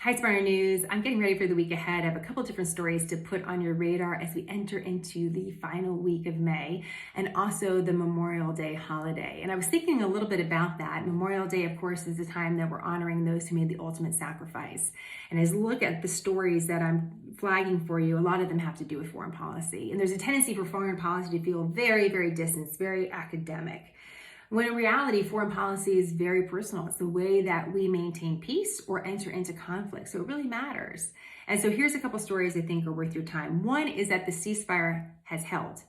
Hi, Sparrow News. I'm getting ready for the week ahead. I have a couple different stories to put on your radar as we enter into the final week of May and also the Memorial Day holiday. And I was thinking a little bit about that. Memorial Day, of course, is the time that we're honoring those who made the ultimate sacrifice. And as I look at the stories that I'm flagging for you, a lot of them have to do with foreign policy. And there's a tendency for foreign policy to feel very, very distant, very academic. When in reality, foreign policy is very personal. It's the way that we maintain peace or enter into conflict. So it really matters. And so here's a couple stories I think are worth your time. One is that the ceasefire has held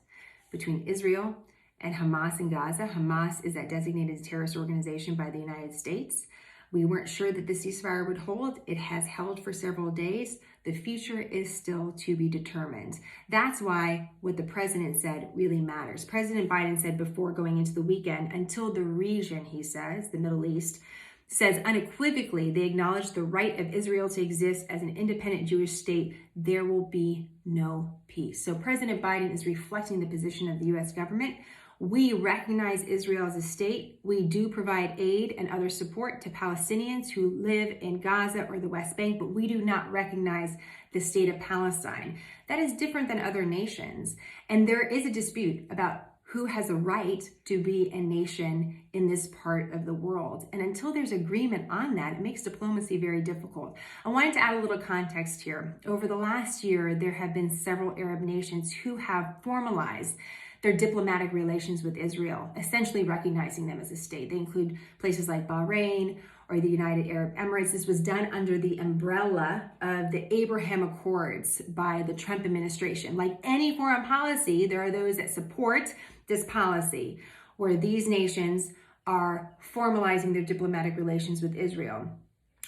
between Israel and Hamas in Gaza. Hamas is that designated terrorist organization by the United States. We weren't sure that the ceasefire would hold. It has held for several days. The future is still to be determined. That's why what the president said really matters. President Biden said before going into the weekend, until the region, he says, the Middle East, says unequivocally they acknowledge the right of Israel to exist as an independent Jewish state, there will be no peace. So President Biden is reflecting the position of the U.S. government. We recognize Israel as a state. We do provide aid and other support to Palestinians who live in Gaza or the West Bank, but we do not recognize the state of Palestine. That is different than other nations. And there is a dispute about who has a right to be a nation in this part of the world. And until there's agreement on that, it makes diplomacy very difficult. I wanted to add a little context here. Over the last year, there have been several Arab nations who have formalized their diplomatic relations with Israel, essentially recognizing them as a state. They include places like Bahrain or the United Arab Emirates. This was done under the umbrella of the Abraham Accords by the Trump administration. Like any foreign policy, there are those that support this policy, where these nations are formalizing their diplomatic relations with Israel.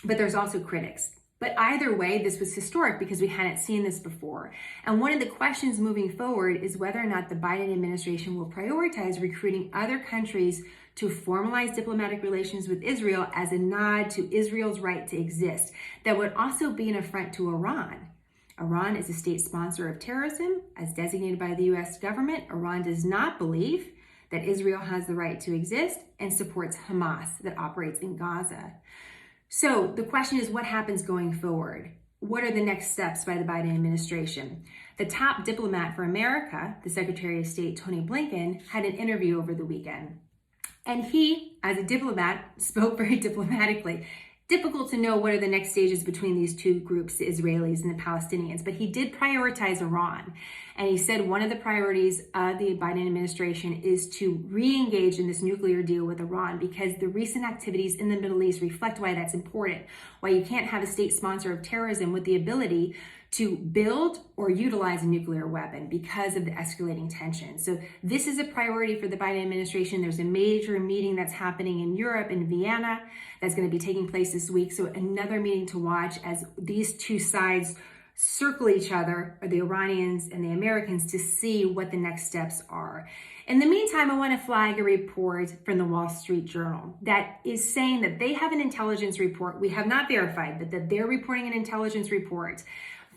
But there's also critics. But either way, this was historic because we hadn't seen this before. And one of the questions moving forward is whether or not the Biden administration will prioritize recruiting other countries to formalize diplomatic relations with Israel as a nod to Israel's right to exist. That would also be an affront to Iran. Iran is a state sponsor of terrorism as designated by the U.S. government. Iran does not believe that Israel has the right to exist and supports Hamas that operates in Gaza. So the question is, what happens going forward? What are the next steps by the Biden administration? The top diplomat for America, the Secretary of State, Tony Blinken, had an interview over the weekend. And he, as a diplomat, spoke very diplomatically. Difficult to know what are the next stages between these two groups, the Israelis and the Palestinians, but he did prioritize Iran. And he said one of the priorities of the Biden administration is to re-engage in this nuclear deal with Iran because the recent activities in the Middle East reflect why that's important, why you can't have a state sponsor of terrorism with the ability to build or utilize a nuclear weapon because of the escalating tension. So this is a priority for the Biden administration. There's a major meeting that's happening in Europe, in Vienna, that's going to be taking place this week. So another meeting to watch as these two sides circle each other, or the Iranians and the Americans, to see what the next steps are. In the meantime, I want to flag a report from the Wall Street Journal that is saying that they have an intelligence report. We have not verified, but that they're reporting an intelligence report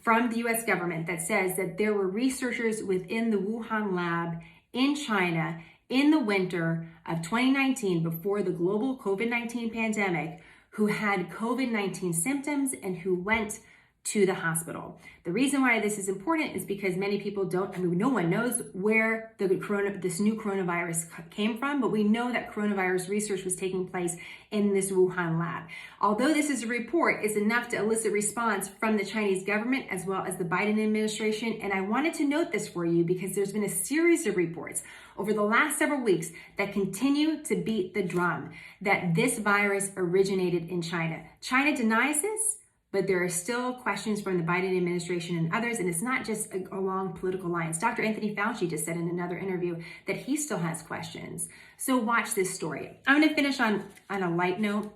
from the US government that says that there were researchers within the Wuhan lab in China in the winter of 2019, before the global COVID-19 pandemic, who had COVID-19 symptoms and who went to the hospital. The reason why this is important is because many people no one knows where this new coronavirus came from, but we know that coronavirus research was taking place in this Wuhan lab. Although this is a report, it's enough to elicit response from the Chinese government as well as the Biden administration. And I wanted to note this for you because there's been a series of reports over the last several weeks that continue to beat the drum that this virus originated in China. China denies this, but there are still questions from the Biden administration and others, and it's not just along political lines. Dr. Anthony Fauci just said in another interview that he still has questions. So watch this story. I'm going to finish on a light note.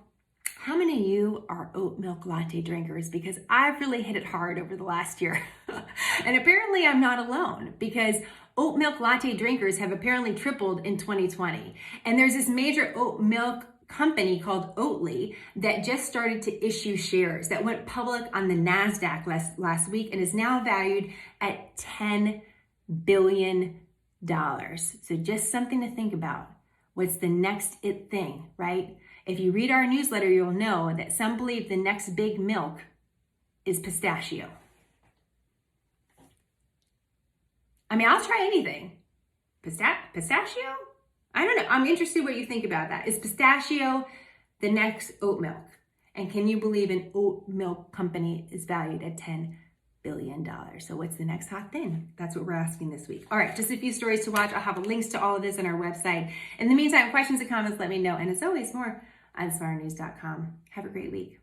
How many of you are oat milk latte drinkers? Because I've really hit it hard over the last year. And apparently I'm not alone, because oat milk latte drinkers have apparently tripled in 2020. And there's this major oat milk company called Oatly that just started to issue shares that went public on the NASDAQ last week and is now valued at $10 billion. So just something to think about. What's the next it thing, right? If you read our newsletter, you'll know that some believe the next big milk is pistachio. I mean, I'll try anything. Pistachio? I don't know. I'm interested what you think about that. Is pistachio the next oat milk? And can you believe an oat milk company is valued at $10 billion? So what's the next hot thing? That's what we're asking this week. All right, just a few stories to watch. I'll have links to all of this on our website. In the meantime, questions and comments, let me know. And as always, more on smarternews.com. Have a great week.